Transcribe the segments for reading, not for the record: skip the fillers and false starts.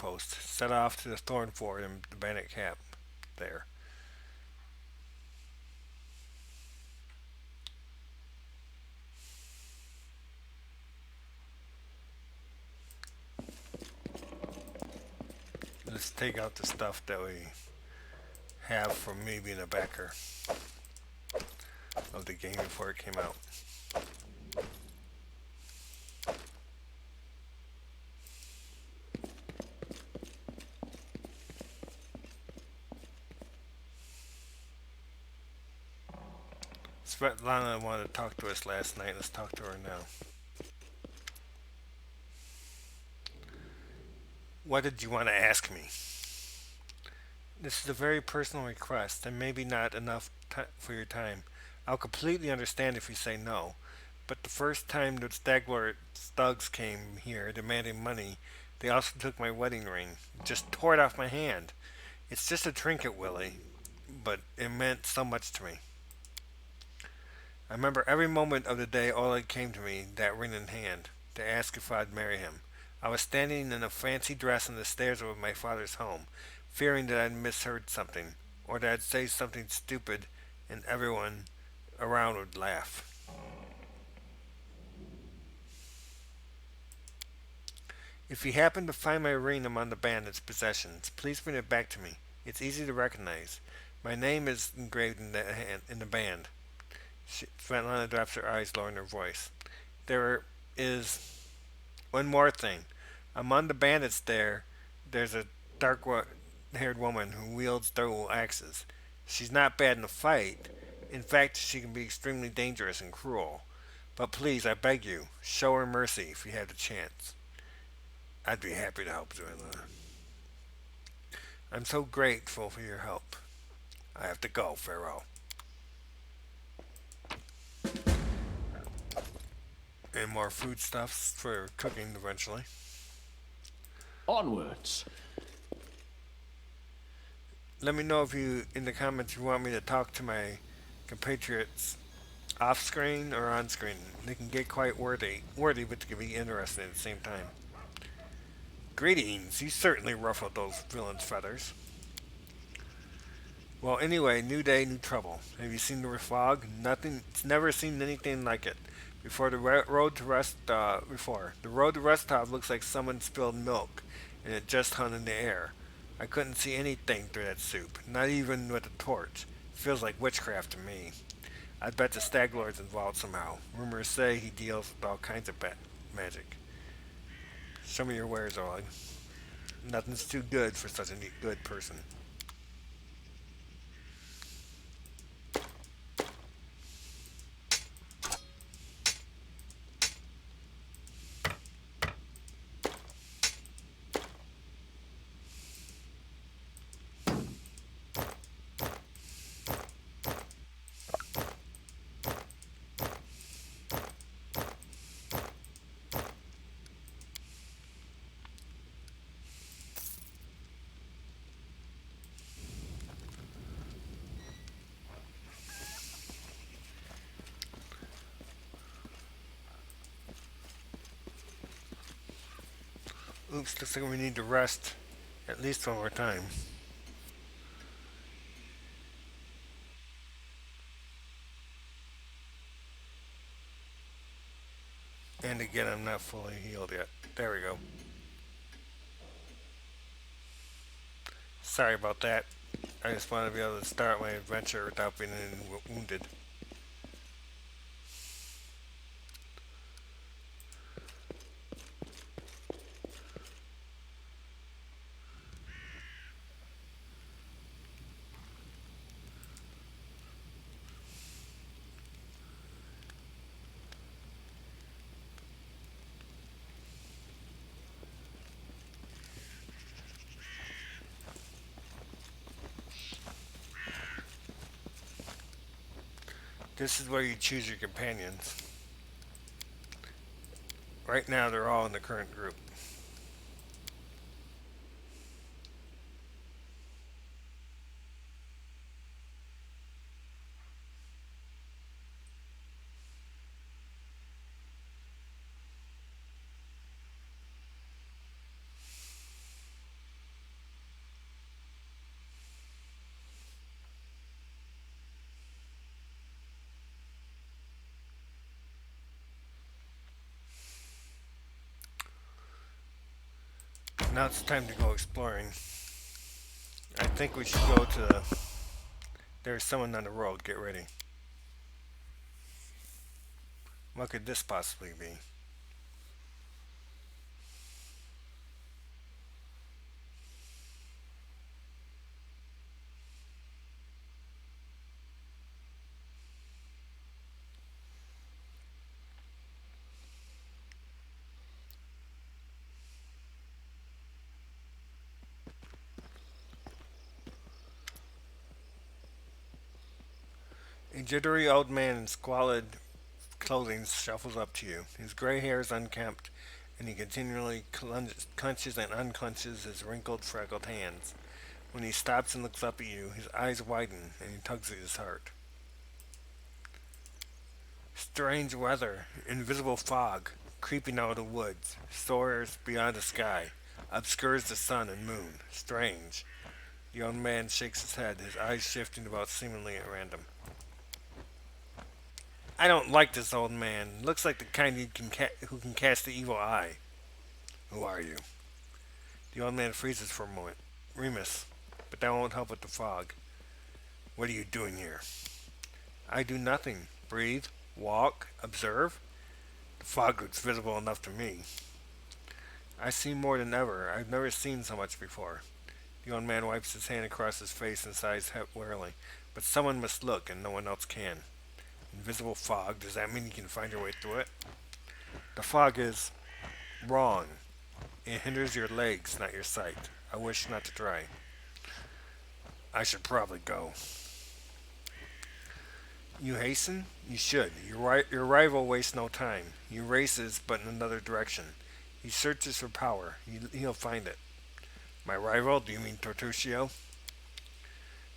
post, set off to the thorn ford and the bandit camp there. Let's take out the stuff that we have from me being a backer of the game before it came out. Svetlana wanted to talk to us last night. Let's talk to her now. What did you want to ask me? This is a very personal request and maybe not enough for your time. I'll completely understand if you say no. But the first time the Staglord thugs came here demanding money, they also took my wedding ring. Just tore it off my hand. It's just a trinket, Willie, but it meant so much to me. I remember every moment of the day Oleg came to me, that ring in hand, to ask if I'd marry him. I was standing in a fancy dress on the stairs of my father's home, fearing that I'd misheard something, or that I'd say something stupid and everyone around would laugh. If you happen to find my ring among the bandits' possessions, please bring it back to me. It's easy to recognize. My name is engraved in the band. Svetlana drops her eyes, lowering her voice. There is one more thing. Among the bandits there's a dark-haired woman who wields dual axes. She's not bad in a fight. In fact, she can be extremely dangerous and cruel. But please, I beg you, show her mercy if you have the chance. I'd be happy to help, Zoila. I'm so grateful for your help. I have to go, Pharaoh. And more foodstuffs for cooking eventually. Onwards. Let me know if you in the comments you want me to talk to my compatriots off screen or on screen. They can get quite wordy, but they can be interesting at the same time. Greetings. You certainly ruffled those villains' feathers. Well, anyway, new day, new trouble. Have you seen the fog? Nothing. It's never seen anything like it. Before the road to rest stop looks like someone spilled milk, and it just hung in the air. I couldn't see anything through that soup, not even with a torch. Feels like witchcraft to me. I bet the Stag Lord's involved somehow. Rumors say he deals with all kinds of magic. Show me your wares, Oleg. Nothing's too good for such a good person. Oops, looks like we need to rest at least one more time. And again, I'm not fully healed yet. There we go. Sorry about that. I just wanted to be able to start my adventure without being wounded. This is where you choose your companions. Right now, they're all in the current group. Now it's time to go exploring. I think we should go to. There's someone on the road. Get ready. What could this possibly be? A jittery old man in squalid clothing shuffles up to you. His gray hair is unkempt, and he continually clenches and unclenches his wrinkled, freckled hands. When he stops and looks up at you, his eyes widen and he tugs at his heart. Strange weather, invisible fog, creeping out of the woods, soars beyond the sky, obscures the sun and moon. Strange. The young man shakes his head, his eyes shifting about seemingly at random. I don't like this old man. Looks like the kind who can cast the evil eye. Who are you? The old man freezes for a moment. Remus. But that won't help with the fog. What are you doing here? I do nothing. Breathe, walk, observe. The fog looks visible enough to me. I see more than ever. I've never seen so much before. The old man wipes his hand across his face and sighs wearily. But someone must look, and no one else can. Invisible fog, does that mean you can find your way through it? The fog is wrong. It hinders your legs, not your sight. I wish not to try. I should probably go. You hasten? You should. Your rival wastes no time. He races, but in another direction. He searches for power. He'll find it. My rival? Do you mean Tortuccio?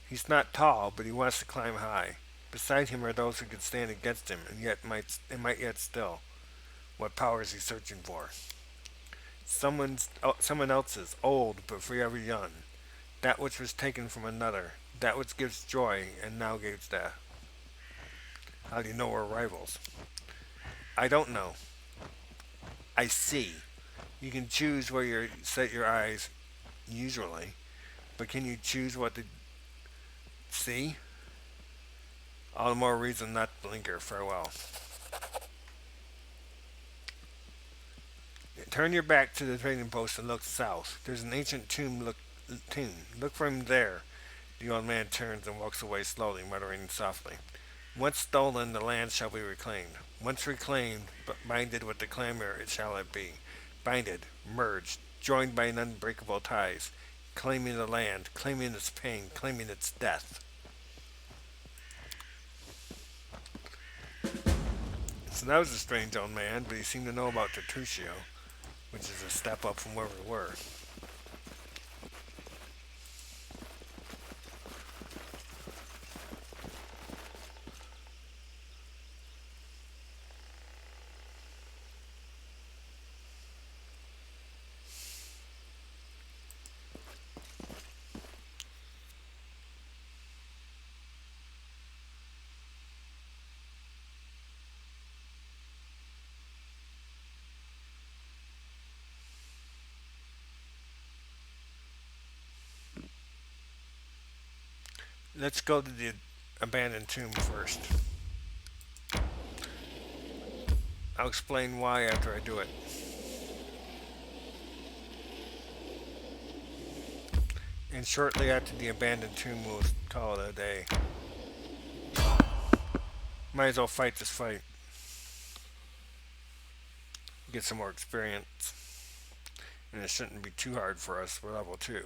He's not tall, but he wants to climb high. Beside him are those who could stand against him, and might yet still. What power is he searching for? Someone else's, old but forever young. That which was taken from another. That which gives joy and now gives death. How do you know we're rivals? I don't know. I see. You can choose where you set your eyes, usually, but can you choose what to see? All the more reason not to linger. Farewell. Turn your back to the trading post and look south. There's an ancient tomb. Look for him there. The old man turns and walks away slowly, muttering softly. Once stolen, the land shall be reclaimed. Once reclaimed, but binded with the clamor, it shall it be. Binded, merged, joined by unbreakable ties, claiming the land, claiming its pain, claiming its death. So that was a strange old man, but he seemed to know about Tertulio, which is a step up from where we were. Let's go to the abandoned tomb first. I'll explain why after I do it. And shortly after the abandoned tomb, we'll call it a day. Might as well fight this fight. Get some more experience. And it shouldn't be too hard for us. We're level 2.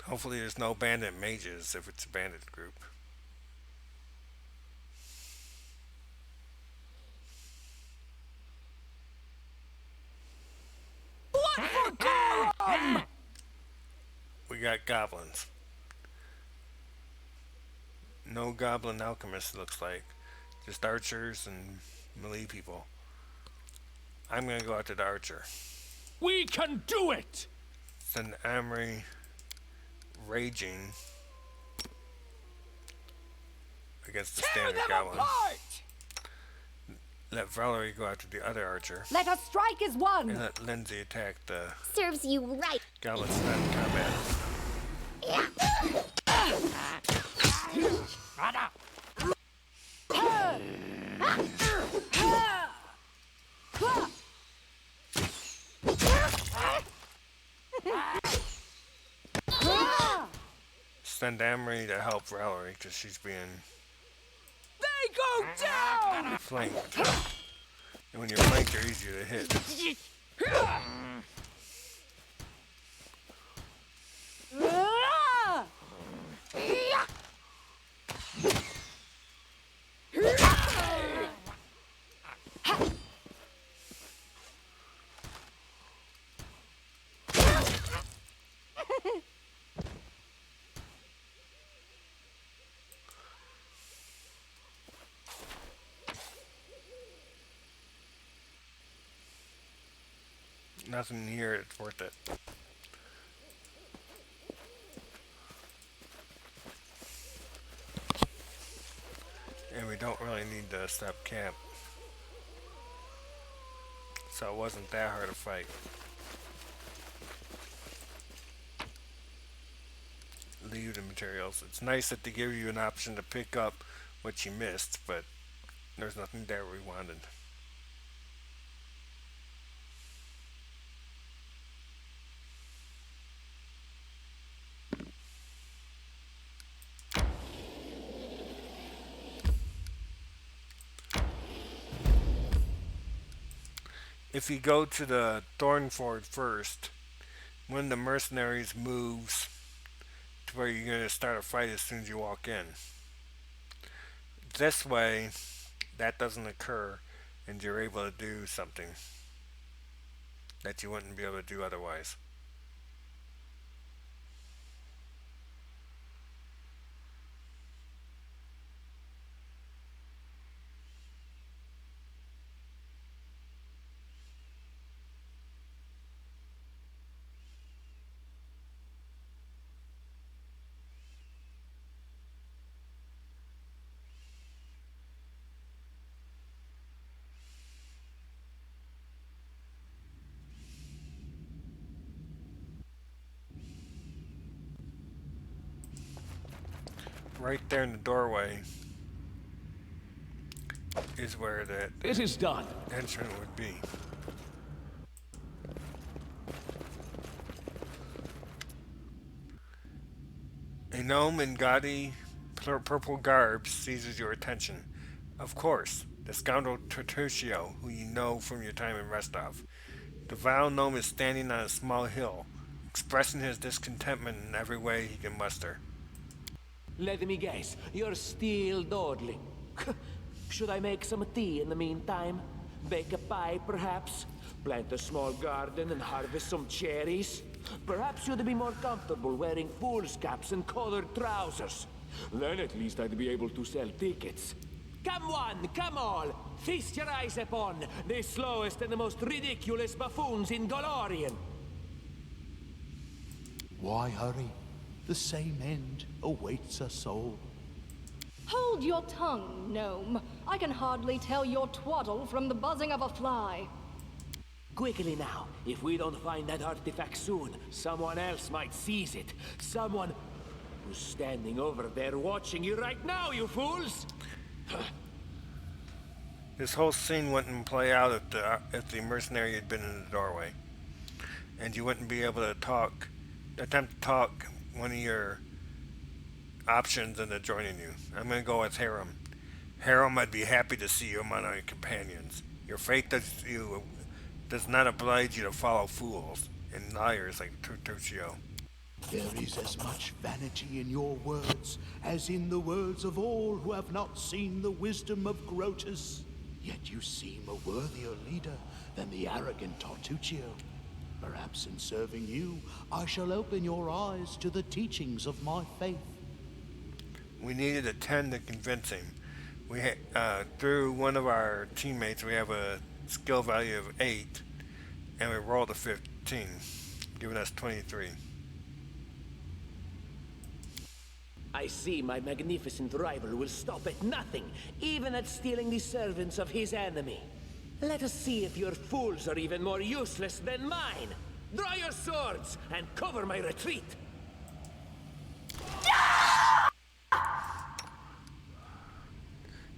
Hopefully there's no bandit mages if it's a bandit group. We got goblins. No goblin alchemists, looks like. Just archers and melee people. I'm gonna go after the archer. We can do it! Send Amory raging against the standard goblin. Let Valerie go after the other archer, Let us strike as and one! let Lindsay attack the Serves you right. gauntlets not in combat. Send Amory to help Valerie because she's being They go down! flanked. And when you're flanked, you're easier to hit. Nothing here that's worth it. And we don't really need to stop camp. So it wasn't that hard to fight. Leave the materials. It's nice that they give you an option to pick up what you missed, but there's nothing there we wanted. If you go to the Thornford first, one of the mercenaries moves to where you're going to start a fight as soon as you walk in. This way, that doesn't occur, and you're able to do something that you wouldn't be able to do otherwise. Right there in the doorway is where that It is done. entrance would be. A gnome in gaudy purple garb seizes your attention. Of course, the scoundrel Tertulio, who you know from your time in Rostov. The vile gnome is standing on a small hill, expressing his discontentment in every way he can muster. Let me guess, you're still dawdling. Should I make some tea in the meantime? Bake a pie, perhaps? Plant a small garden and harvest some cherries? Perhaps you'd be more comfortable wearing fool's caps and colored trousers. Then at least I'd be able to sell tickets. Come one, come all! Feast your eyes upon the slowest and the most ridiculous buffoons in Golorian! Why hurry? The same end awaits us all. Hold your tongue, gnome. I can hardly tell your twaddle from the buzzing of a fly. Quickly now, if we don't find that artifact soon, someone else might seize it. Someone who's standing over there watching you right now, you fools! This whole scene wouldn't play out if the mercenary had been in the doorway, and you wouldn't be able to attempt to talk one of your options into joining you. I'm going to go with Harem. Harem, I'd be happy to see you among our companions. Your fate does not oblige you to follow fools and liars like Tertulio. There is as much vanity in your words as in the words of all who have not seen the wisdom of Grotus. Yet you seem a worthier leader than the arrogant Tartuccio. Perhaps in serving you, I shall open your eyes to the teachings of my faith. We needed a 10 to convince him. Through one of our teammates, we have a skill value of 8, and we rolled a 15, giving us 23. I see my magnificent rival will stop at nothing, even at stealing the servants of his enemy. Let us see if your fools are even more useless than mine. Draw your swords and cover my retreat.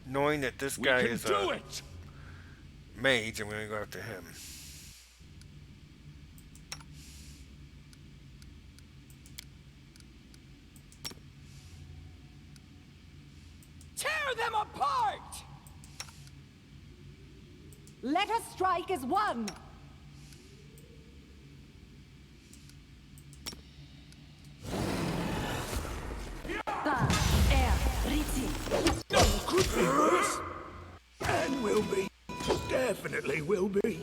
Knowing that this We guy can is do a it! mage, I'm gonna go after him. Tear them apart! Let us strike as one! Could be worse. And will be. Definitely will be.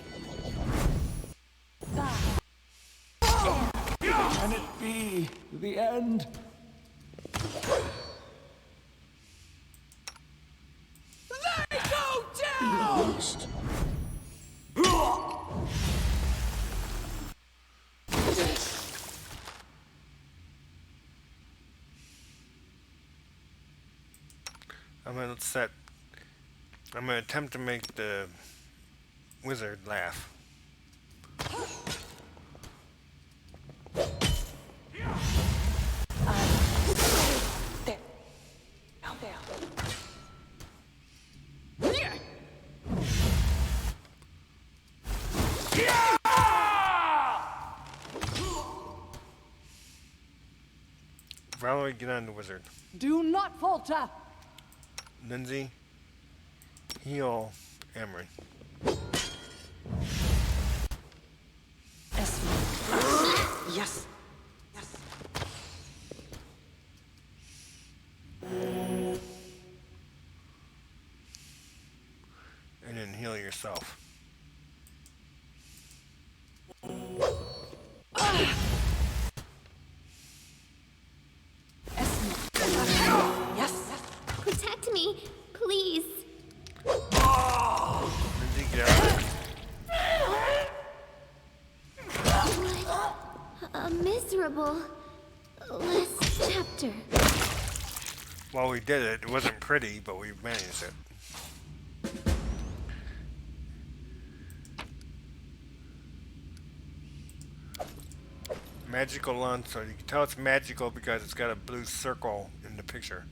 Can it be the end? They go down! Lost. I'm gonna attempt to make the wizard laugh. Valerie, get on the wizard. Do not falter! Lindsay, heal Emery. Yes. Yes. And then heal yourself. Yes. Protect me, please. Lindsay, get out. A miserable last chapter. Well, we did it. It wasn't pretty, but we managed it. Magical launch, so you can tell it's magical because it's got a blue circle in the picture.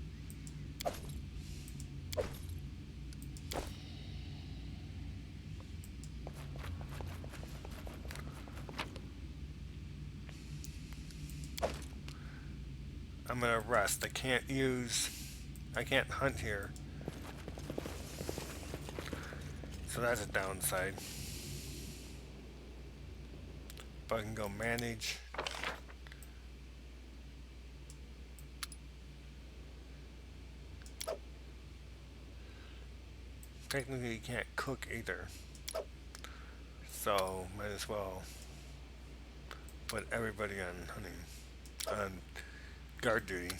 I'm gonna rest. I can't hunt here. So that's a downside. But I can go manage. Technically you can't cook either. So might as well put everybody on hunting, on guard duty,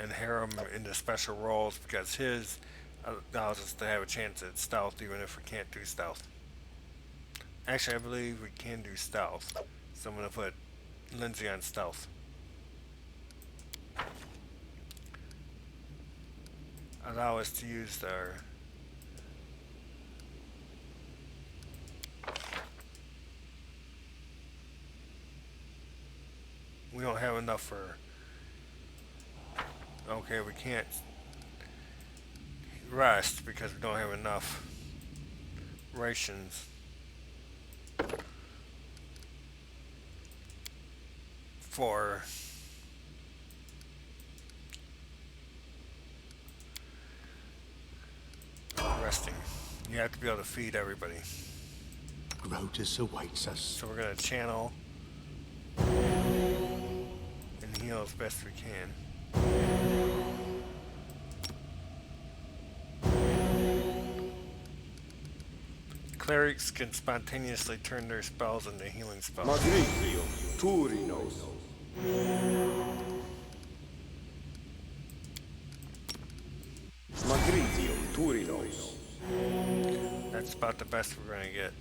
and harem into special roles because his allows us to have a chance at stealth even if we can't do stealth. Actually, I believe we can do stealth, so I'm going to put Lindsay on stealth. Allow us to use our we don't have enough for okay, we can't rest because we don't have enough rations for resting. You have to be able to feed everybody. Grotus awaits us. So we're gonna channel and heal as best we can. Clerics can spontaneously turn their spells into healing spells. Magritrium, Turinos. Magritrium, Turinos. That's about the best we're gonna get.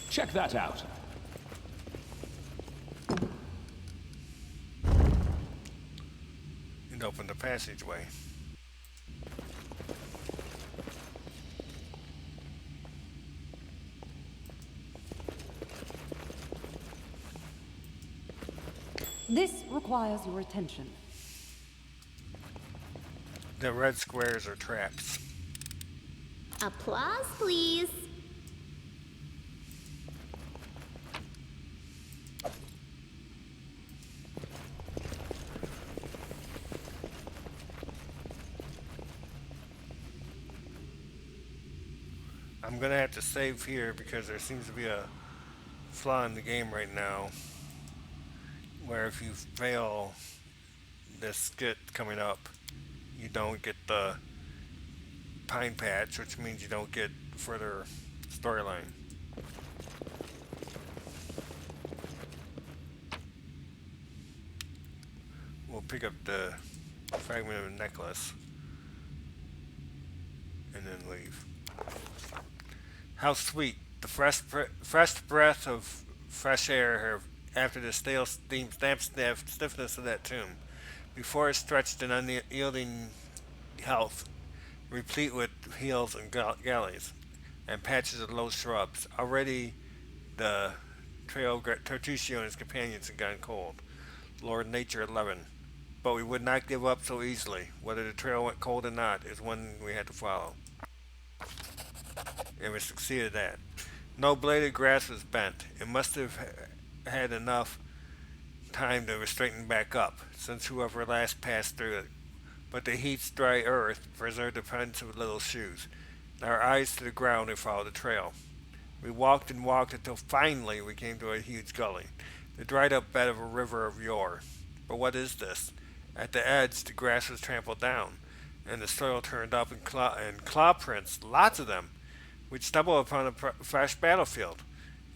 Check that out. passageway. This requires your attention. The red squares are traps. Applause, please. I'm gonna have to save here because there seems to be a flaw in the game right now where if you fail this skit coming up, you don't get the pine patch, which means you don't get further storyline. We'll pick up the fragment of a necklace and then leave. How sweet the fresh breath of fresh air after the stale steam damp stiffness of that tomb. Before it stretched in unyielding health, replete with hills and galleys, and patches of low shrubs. Already the trail Tertullian and his companions had gone cold. Lord Nature 11. But we would not give up so easily. Whether the trail went cold or not is one we had to follow. And we succeeded at. No blade of grass was bent. It must have had enough time to straighten back up, since whoever last passed through it. But the heat's dry earth preserved the prints of little shoes. Our eyes to the ground, we followed the trail. We walked and walked until finally we came to a huge gully, the dried up bed of a river of yore. But what is this? At the edge, the grass was trampled down, and the soil turned up in claw prints, lots of them. We'd stumble upon a fresh battlefield,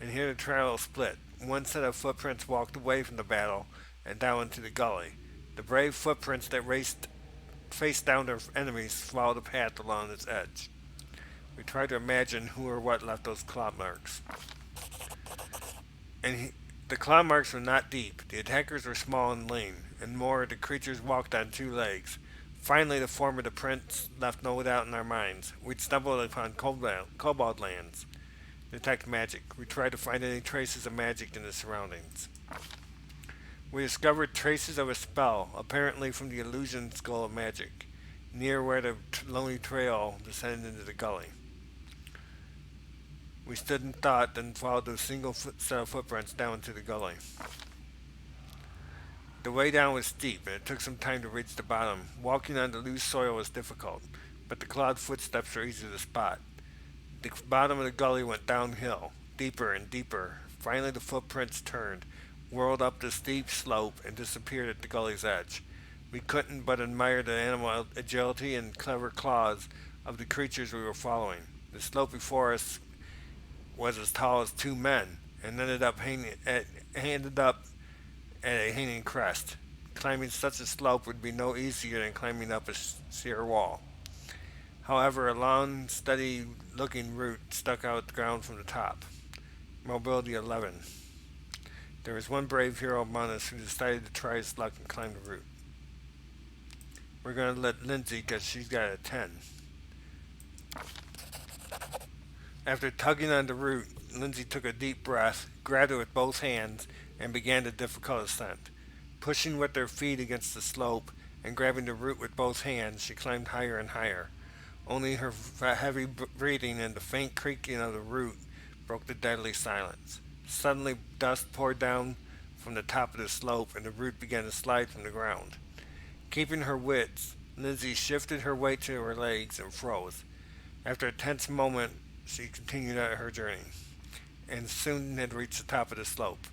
and here the trail split. One set of footprints walked away from the battle and down into the gully. The brave footprints that raced face down their enemies followed the path along its edge. We tried to imagine who or what left those claw marks. The claw marks were not deep. The attackers were small and lean, and more, the creatures walked on two legs. Finally, the form of the prints left no doubt in our minds. We'd stumbled upon Cobalt lands. Detect magic. We tried to find any traces of magic in the surroundings. We discovered traces of a spell, apparently from the illusion skull of magic, near where the lonely trail descended into the gully. We stood in thought, then followed the single set of footprints down into the gully. The way down was steep, and it took some time to reach the bottom. Walking on the loose soil was difficult, but the clawed footsteps were easy to spot. The bottom of the gully went downhill, deeper and deeper. Finally, the footprints turned, whirled up the steep slope, and disappeared at the gully's edge. We couldn't but admire the animal agility and clever claws of the creatures we were following. The slope before us was as tall as two men, and ended up at a hanging crest. Climbing such a slope would be no easier than climbing up a sheer wall. However, a long, steady-looking route stuck out the ground from the top. Mobility 11. There was one brave hero among us who decided to try his luck and climb the route. We're going to let Lindsay, because she's got a 10. After tugging on the root, Lindsay took a deep breath, grabbed it with both hands, and began the difficult ascent. Pushing with her feet against the slope and grabbing the root with both hands, she climbed higher and higher. Only her heavy breathing and the faint creaking of the root broke the deadly silence. Suddenly, dust poured down from the top of the slope, and the root began to slide from the ground. Keeping her wits, Lindsay shifted her weight to her legs and froze. After a tense moment, she continued her journey, and soon had reached the top of the slope.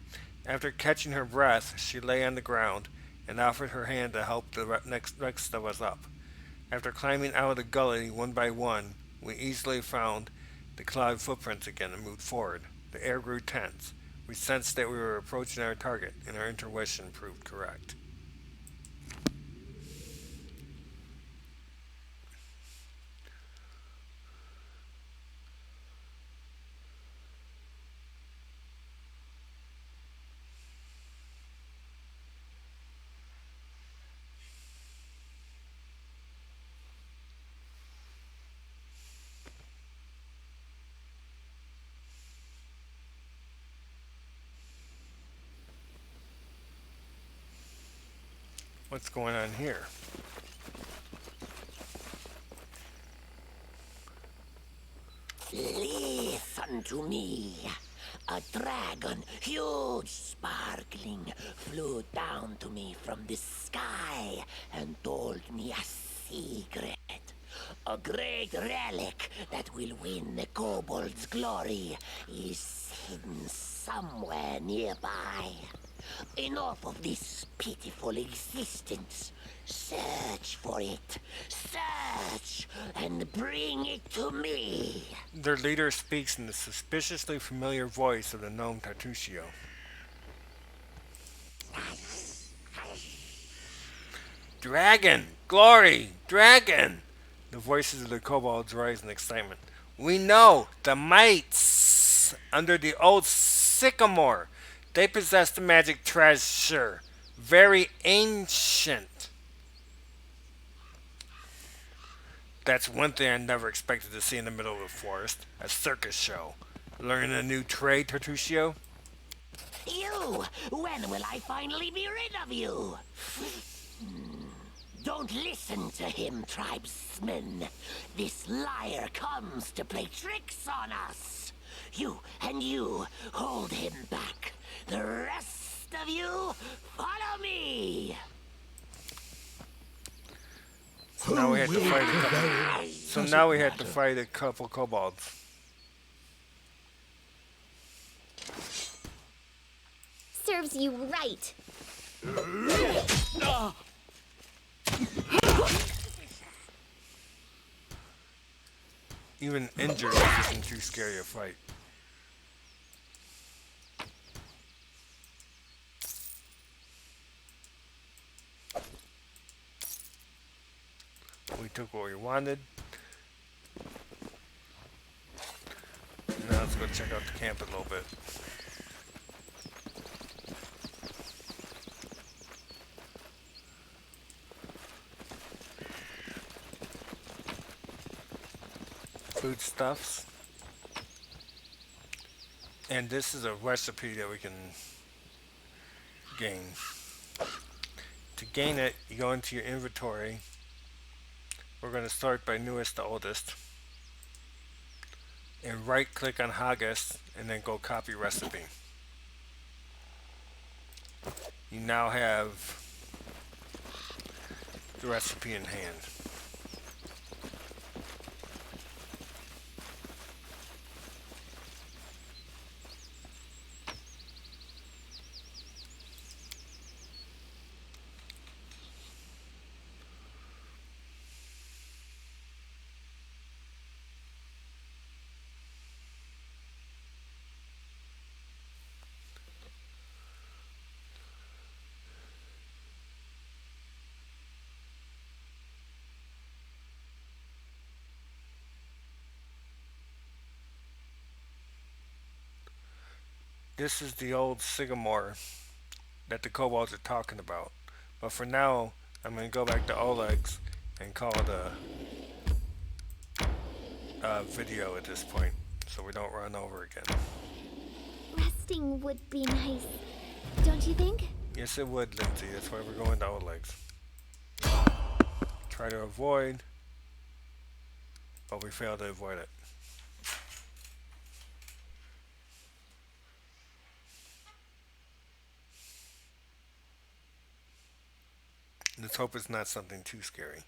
After catching her breath, she lay on the ground and offered her hand to help the rest of us up. After climbing out of the gully one by one, we easily found the clawed footprints again and moved forward. The air grew tense. We sensed that we were approaching our target, and our intuition proved correct. What's going on here? Listen to me. A dragon, huge, sparkling, flew down to me from the sky and told me a secret. A great relic that will win the kobold's glory is hidden somewhere nearby. Enough of this pitiful existence. Search for it. Search and bring it to me. Their leader speaks in the suspiciously familiar voice of the gnome Tartusio. Dragon! Glory! Dragon! The voices of the kobolds rise in excitement. We know! The mites! Under the old sycamore! They possess the magic treasure. Very ancient. That's one thing I never expected to see in the middle of the forest. A circus show. Learning a new trade, Tartusio? You! When will I finally be rid of you? Don't listen to him, tribesmen. This liar comes to play tricks on us. You and you, hold him back. The rest of you, follow me. So now we had to fight a couple. So now we had to fight a couple kobolds. Serves you right. Even injured, this isn't too scary a fight. We took what we wanted. Now let's go check out the camp a little bit. Foodstuffs. And this is a recipe that we can gain. To gain it, you go into your inventory. We're going to start by newest to oldest. And right click on Haggis and then go copy recipe. You now have the recipe in hand. This is the old sycamore that the kobolds are talking about. But for now, I'm going to go back to Oleg's and call it a video at this point, so we don't run over again. Resting would be nice, don't you think? Yes, it would, Lindsay. That's why we're going to Oleg's. Try to avoid, but we failed to avoid it. Let's hope it's not something too scary.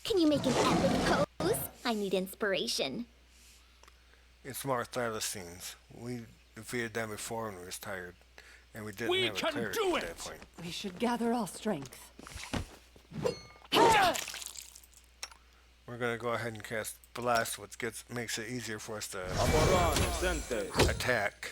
Can you make an epic pose? I need inspiration. It's more thylacines. We defeated them before when we was tired, and we didn't We have a can cleric do at it! that point. We should gather our strength. We're gonna go ahead and cast blast, which makes it easier for us to attack.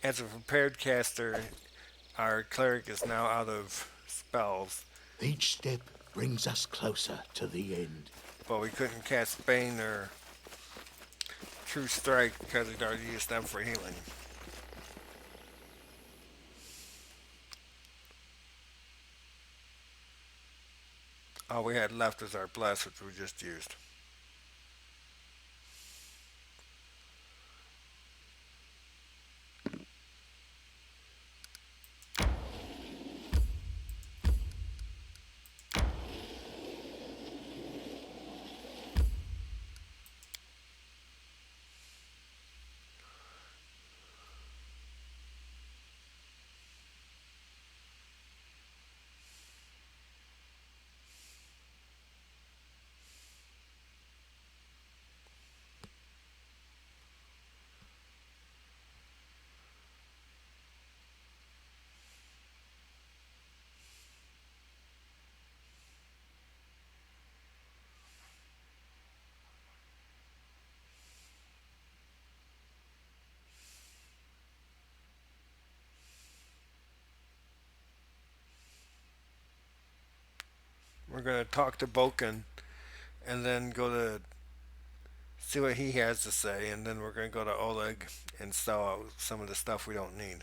As a prepared caster, our cleric is now out of spells, Each step brings us closer to the end. but we couldn't cast Bane or True Strike because we'd already used them for healing. All we had left was our Bless, which we just used. We're going to talk to Boken and then go to see what he has to say, and then we're going to go to Oleg and sell out some of the stuff we don't need.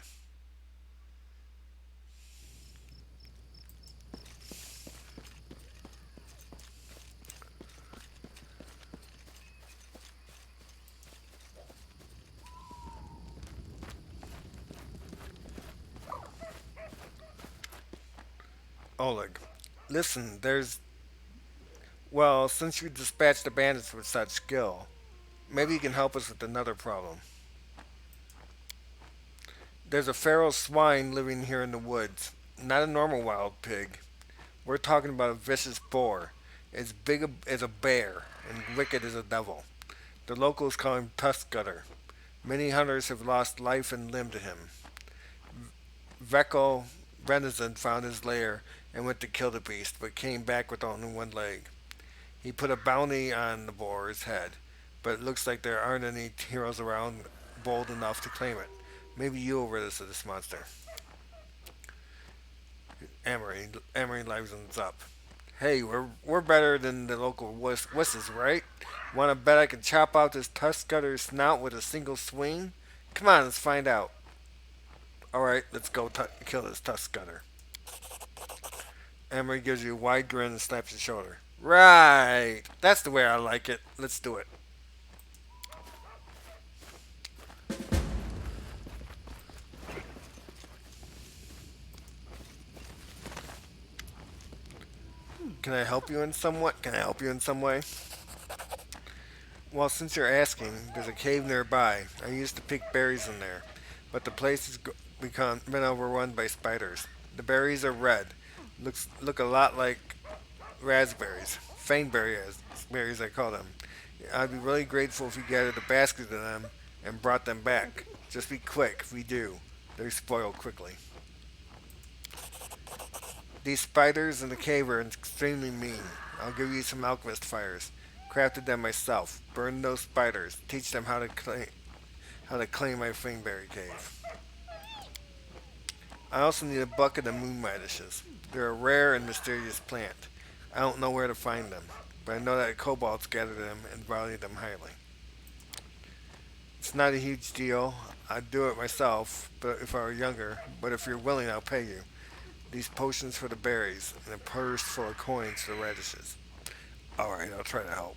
Oleg, listen, well, since you dispatched the bandits with such skill, maybe you can help us with another problem. There's a feral swine living here in the woods. Not a normal wild pig. We're talking about a vicious boar. As big as a bear and wicked as a devil. The locals call him Tuskgutter. Many hunters have lost life and limb to him. Vekal Renison found his lair and went to kill the beast, but came back with only one leg. He put a bounty on the boar's head, but it looks like there aren't any heroes around bold enough to claim it. Maybe you'll rid us of this monster. Amory livens up. Hey, we're better than the local wusses, right? Want to bet I can chop out this Tuskgutter's snout with a single swing? Come on, let's find out. All right, let's go kill this Tuskgutter. Amory gives you a wide grin and slaps your shoulder. Right, that's the way I like it. Let's do it. Can I help you in somewhat? Can I help you in some way? Well, since you're asking, there's a cave nearby. I used to pick berries in there, but the place has been overrun by spiders. The berries are red. Look a lot like raspberries, faneberry berries I call them. I'd be really grateful if you gathered a basket of them and brought them back. Just be quick if we do. They spoil quickly. These spiders in the cave are extremely mean. I'll give you some alchemist fires. Crafted them myself. Burn those spiders. Teach them how to claim my Faneberry cave. I also need a bucket of moon radishes. They're a rare and mysterious plant. I don't know where to find them, but I know that kobolds gather them and value them highly. It's not a huge deal. I'd do it myself, but if I were younger. But if you're willing, I'll pay you. These potions for the berries, and a purse full of coins for the radishes. Alright, I'll try to help.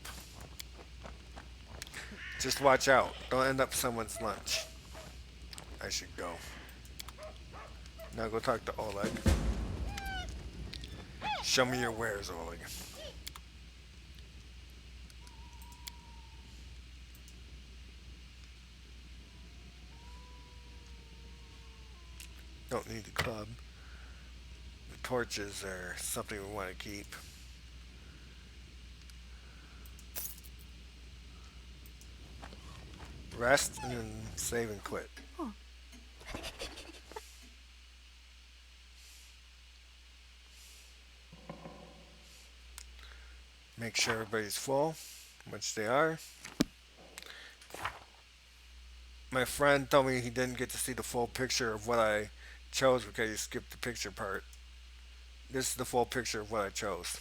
Just watch out. Don't end up someone's lunch. I should go. Now go talk to Oleg. Show me your wares, Oleg. Don't need the club. The torches are something we want to keep. Rest and then save and quit. Make sure everybody's full, which they are. My friend told me he didn't get to see the full picture of what I chose because he skipped the picture part. This is the full picture of what I chose.